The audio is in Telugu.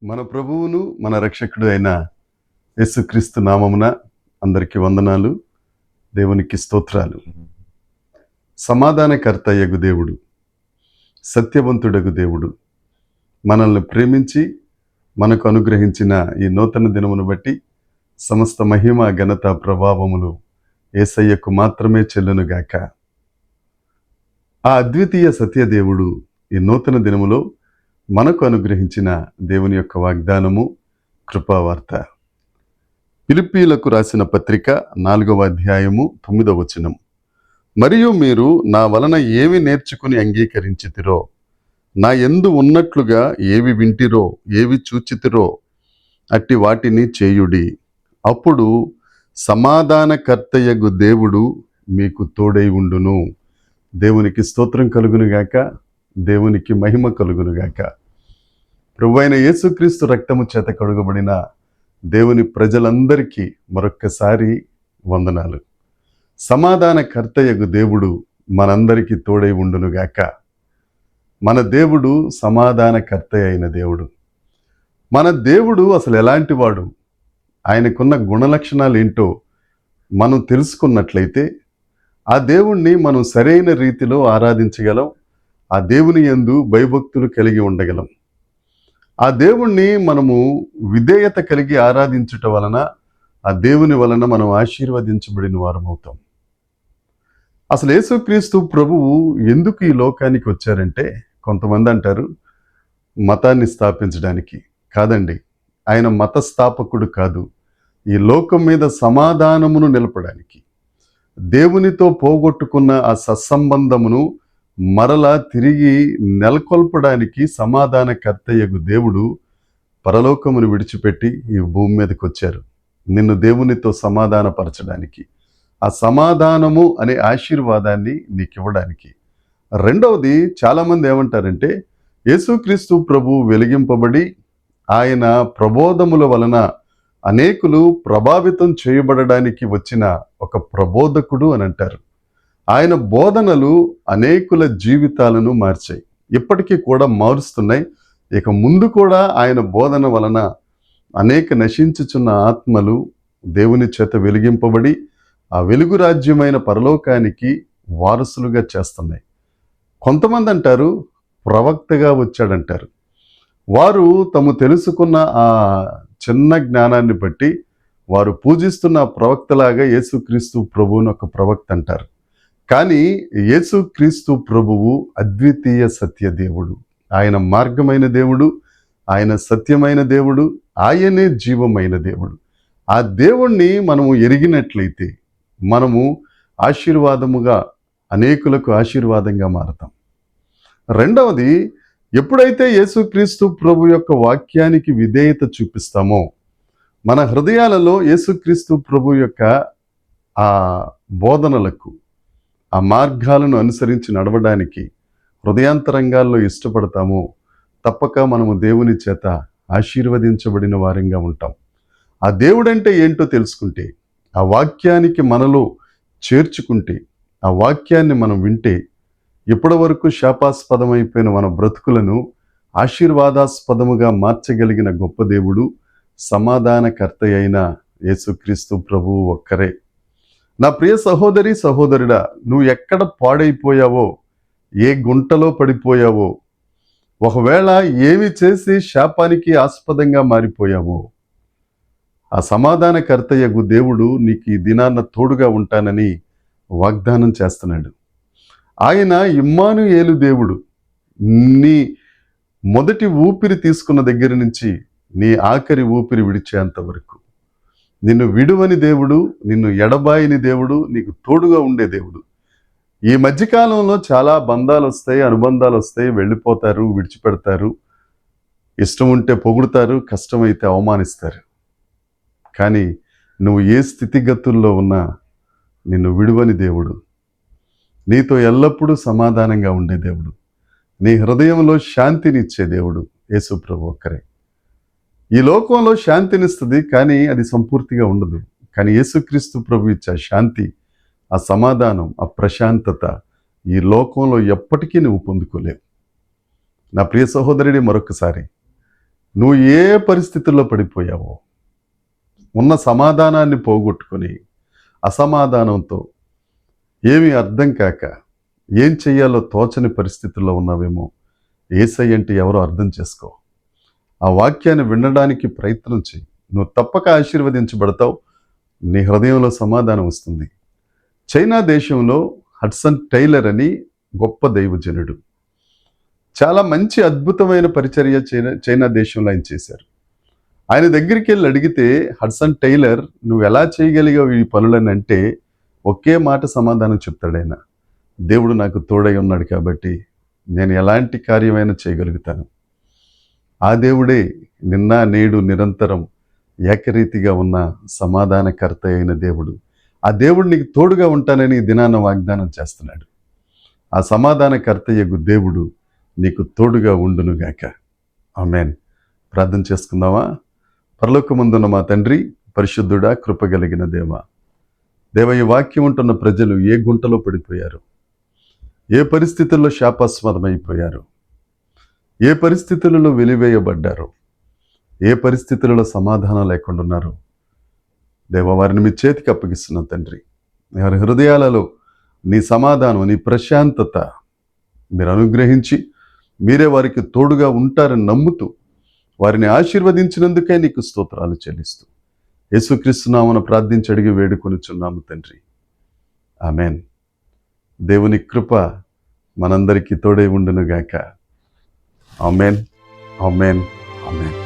మన ప్రభువును మన రక్షకుడు అయిన యేసుక్రీస్తు నామమున అందరికీ వందనాలు. దేవునికి స్తోత్రాలు. సమాధానకర్తయగు దేవుడు, సత్యవంతుడగు దేవుడు మనల్ని ప్రేమించి మనకు అనుగ్రహించిన ఈ నూతన దినమును బట్టి సమస్త మహిమ ఘనత ప్రభావములు యేసయ్యకు మాత్రమే చెల్లునుగాక. ఆ అద్వితీయ సత్యదేవుడు ఈ నూతన దినములో మనకు అనుగ్రహించిన దేవుని యొక్క వాగ్దానము కృపావార్త. ఫిలిప్పీలకు రాసిన పత్రిక 4వ అధ్యాయము 9వ వచనం. మరియు మీరు నా వలన ఏమి నేర్చుకుని అంగీకరించితిరో, నా యందు ఉన్నట్లుగా ఏవి వింటిరో, ఏవి చూచితిరో అట్టి వాటిని చేయుడి. అప్పుడు సమాధానకర్తయగు దేవుడు మీకు తోడై ఉండును. దేవునికి స్తోత్రం కలుగునుగాక, దేవునికి మహిమ కలుగునుగాక. ప్రభువైన యేసుక్రీస్తు రక్తము చేత కడుగబడిన దేవుని ప్రజలందరికీ మరొక్కసారి వందనాలు. సమాధానకర్తయగు దేవుడు మనందరికీ తోడై ఉండునుగాక. మన దేవుడు సమాధానకర్త అయిన దేవుడు. మన దేవుడు అసలు ఎలాంటి వాడు, ఆయనకున్న గుణలక్షణాలు ఏంటో మనం తెలుసుకున్నట్లయితే ఆ దేవుణ్ణి మనం సరైన రీతిలో ఆరాధించగలం. ఆ దేవుని యందు భయభక్తులు కలిగి ఉండగలం. ఆ దేవుణ్ణి మనము విధేయత కలిగి ఆరాధించుట వలన, ఆ దేవుని వలన మనం ఆశీర్వదించబడిన వారం అవుతాం. అసలు యేసుక్రీస్తు ప్రభువు ఎందుకు ఈ లోకానికి వచ్చారంటే, కొంతమంది అంటారు మతాన్ని స్థాపించడానికి. కాదండి, ఆయన మత స్థాపకుడు కాదు. ఈ లోకం మీద సమాధానమును నిలపడానికి, దేవునితో పోగొట్టుకున్న ఆ సత్సంబంధమును మరలా తిరిగి నెలకొల్పడానికి సమాధానకర్తయగు దేవుడు పరలోకమును విడిచిపెట్టి ఈ భూమి మీదకి వచ్చారు, నిన్ను దేవునితో సమాధానపరచడానికి, ఆ సమాధానము అనే ఆశీర్వాదాన్ని నీకు ఇవ్వడానికి. రెండవది, చాలామంది ఏమంటారంటే యేసుక్రీస్తు ప్రభు వెలిగింపబడి ఆయన ప్రబోధముల వలన అనేకులు ప్రభావితం చేయబడడానికి వచ్చిన ఒక ప్రబోధకుడు అని అంటారు. ఆయన బోధనలు అనేకుల జీవితాలను మార్చాయి, ఇప్పటికీ కూడా మారుస్తున్నాయి. ఇక ముందు కూడా ఆయన బోధన వలన అనేక నశించుచున్న ఆత్మలు దేవుని చేత వెలిగింపబడి ఆ వెలుగు రాజ్యమైన పరలోకానికి వారసులుగా చేస్తున్నాయి. కొంతమంది అంటారు ప్రవక్తగా వచ్చాడంటారు. వారు తాము తెలుసుకున్న ఆ చిన్న జ్ఞానాన్ని బట్టి వారు పూజిస్తున్న ప్రవక్తలాగా యేసుక్రీస్తు ప్రభువును ఒక ప్రవక్త అంటారు. కానీ యేసుక్రీస్తు ప్రభువు అద్వితీయ సత్య దేవుడు. ఆయన మార్గమైన దేవుడు, ఆయన సత్యమైన దేవుడు, ఆయనే జీవమైన దేవుడు. ఆ దేవుణ్ణి మనము ఎరిగినట్లయితే మనము ఆశీర్వాదముగా, అనేకులకు ఆశీర్వాదంగా మారతాం. రెండవది, ఎప్పుడైతే యేసుక్రీస్తు ప్రభు యొక్క వాక్యానికి విధేయత చూపిస్తామో, మన హృదయాలలో యేసుక్రీస్తు ప్రభు యొక్క ఆ బోధనలకు, ఆ మార్గాలను అనుసరించి నడవడానికి హృదయాంతరంగాల్లో ఇష్టపడతామో, తప్పక మనము దేవుని చేత ఆశీర్వదించబడిన వారంగా ఉంటాం. ఆ దేవుడంటే ఏంటో తెలుసుకుంటే, ఆ వాక్యానికి మనలో చేర్చుకుంటే, ఆ వాక్యాన్ని మనం వింటే, ఇప్పటి వరకు శాపాస్పదమైపోయిన మన బ్రతుకులను ఆశీర్వాదాస్పదముగా మార్చగలిగిన గొప్ప దేవుడు సమాధానకర్త అయిన యేసుక్రీస్తు ప్రభువు ఒక్కరే. నా ప్రియ సహోదరి సహోదరుడా, నువ్వు ఎక్కడ పాడైపోయావో, ఏ గుంటలో పడిపోయావో, ఒకవేళ ఏమి చేసి శాపానికి ఆస్పదంగా మారిపోయావో, ఆ సమాధానకర్తయగు దేవుడు నీకు ఈ దినాన్న తోడుగా ఉంటానని వాగ్దానం చేస్తున్నాడు. ఆయన ఇమ్మానుయేలు దేవుడు. నీ మొదటి ఊపిరి తీసుకున్న దగ్గర నుంచి నీ ఆఖరి ఊపిరి విడిచేంత వరకు నిన్ను విడువని దేవుడు, నిన్ను ఎడబాయని దేవుడు, నీకు తోడుగా ఉండే దేవుడు. ఈ మధ్యకాలంలో చాలా బంధాలు వస్తాయి, అనుబంధాలు వస్తాయి, వెళ్ళిపోతారు, విడిచిపెడతారు, ఇష్టం ఉంటే పొగుడుతారు, కష్టమైతే అవమానిస్తారు. కానీ నువ్వు ఏ స్థితిగతుల్లో ఉన్నా నిన్ను విడువని దేవుడు, నీతో ఎల్లప్పుడూ సమాధానంగా ఉండే దేవుడు, నీ హృదయంలో శాంతినిచ్చే దేవుడు యేసు ప్రభు ఒక్కరే. ఈ లోకంలో శాంతినిస్తుంది, కానీ అది సంపూర్తిగా ఉండదు. కానీ యేసుక్రీస్తు ప్రభు ఇచ్చే శాంతి, ఆ సమాధానం, ఆ ప్రశాంతత ఈ లోకంలో ఎప్పటికీ నువ్వు పొందుకోలేవు. నా ప్రియ సహోదరుడి, మరొకసారి నువ్వు ఏ పరిస్థితుల్లో పడిపోయావో, ఉన్న సమాధానాన్ని పోగొట్టుకొని అసమాధానంతో ఏమీ అర్థం కాక ఏం చెయ్యాలో తోచని పరిస్థితుల్లో ఉన్నావేమో, యేసయ్య అంటే ఎవరో అర్థం చేసుకో. ఆ వాక్యాన్ని వినడానికి ప్రయత్నం చేయి. నువ్వు తప్పక ఆశీర్వదించబడతావు. నీ హృదయంలో సమాధానం వస్తుంది. చైనా దేశంలో హడ్సన్ టైలర్ అని గొప్ప దైవజనుడు, చాలా మంచి అద్భుతమైన పరిచర్య చైనా దేశంలో ఆయన చేశారు. ఆయన దగ్గరికి వెళ్ళి అడిగితే, హడ్సన్ టైలర్ నువ్వు ఎలా చేయగలిగావు ఈ పనులని అంటే, ఒకే మాట సమాధానం చెప్తాడు ఆయన. దేవుడు నాకు తోడై ఉన్నాడు కాబట్టి నేను ఎలాంటి కార్యమైనా చేయగలుగుతాను. ఆ దేవుడే నిన్న నేడు నిరంతరం ఏకరీతిగా ఉన్న సమాధానకర్త అయిన దేవుడు. ఆ దేవుడు నీకు తోడుగా ఉంటానని ఈ దినాన వాగ్దానం చేస్తున్నాడు. ఆ సమాధానకర్త యగు దేవుడు నీకు తోడుగా ఉండునుగాక. ఆమేన్. ప్రార్థన చేసుకుందామా? పరలోకమందున్న మా తండ్రి, పరిశుద్ధుడా, కృపగలిగిన దేవా, ఈ వాక్యం ఉంటున్న ప్రజలు ఏ గుంటలో పడిపోయారు, ఏ పరిస్థితుల్లో శాపాస్పదమైపోయారు, ఏ పరిస్థితులలో వెలివేయబడ్డారు, ఏ పరిస్థితులలో సమాధానం లేకుండా ఉన్నారు దేవా, వారిని మీ చేతికి అప్పగిస్తున్నాం తండ్రి. వారి హృదయాలలో నీ సమాధానం, నీ ప్రశాంతత మీరు అనుగ్రహించి మీరే వారికి తోడుగా ఉంటారని నమ్ముతూ వారిని ఆశీర్వదించినందుకే నీకు స్తోత్రాలు చెల్లిస్తూ యేసుక్రీస్తు నామమున ప్రార్థించి అడిగి వేడుకొనుచున్నాము తండ్రి. ఆమేన్. దేవుని కృప మనందరికీ తోడై ఉండునుగాక. ఆమేన్, ఆమేన్, ఆమేన్.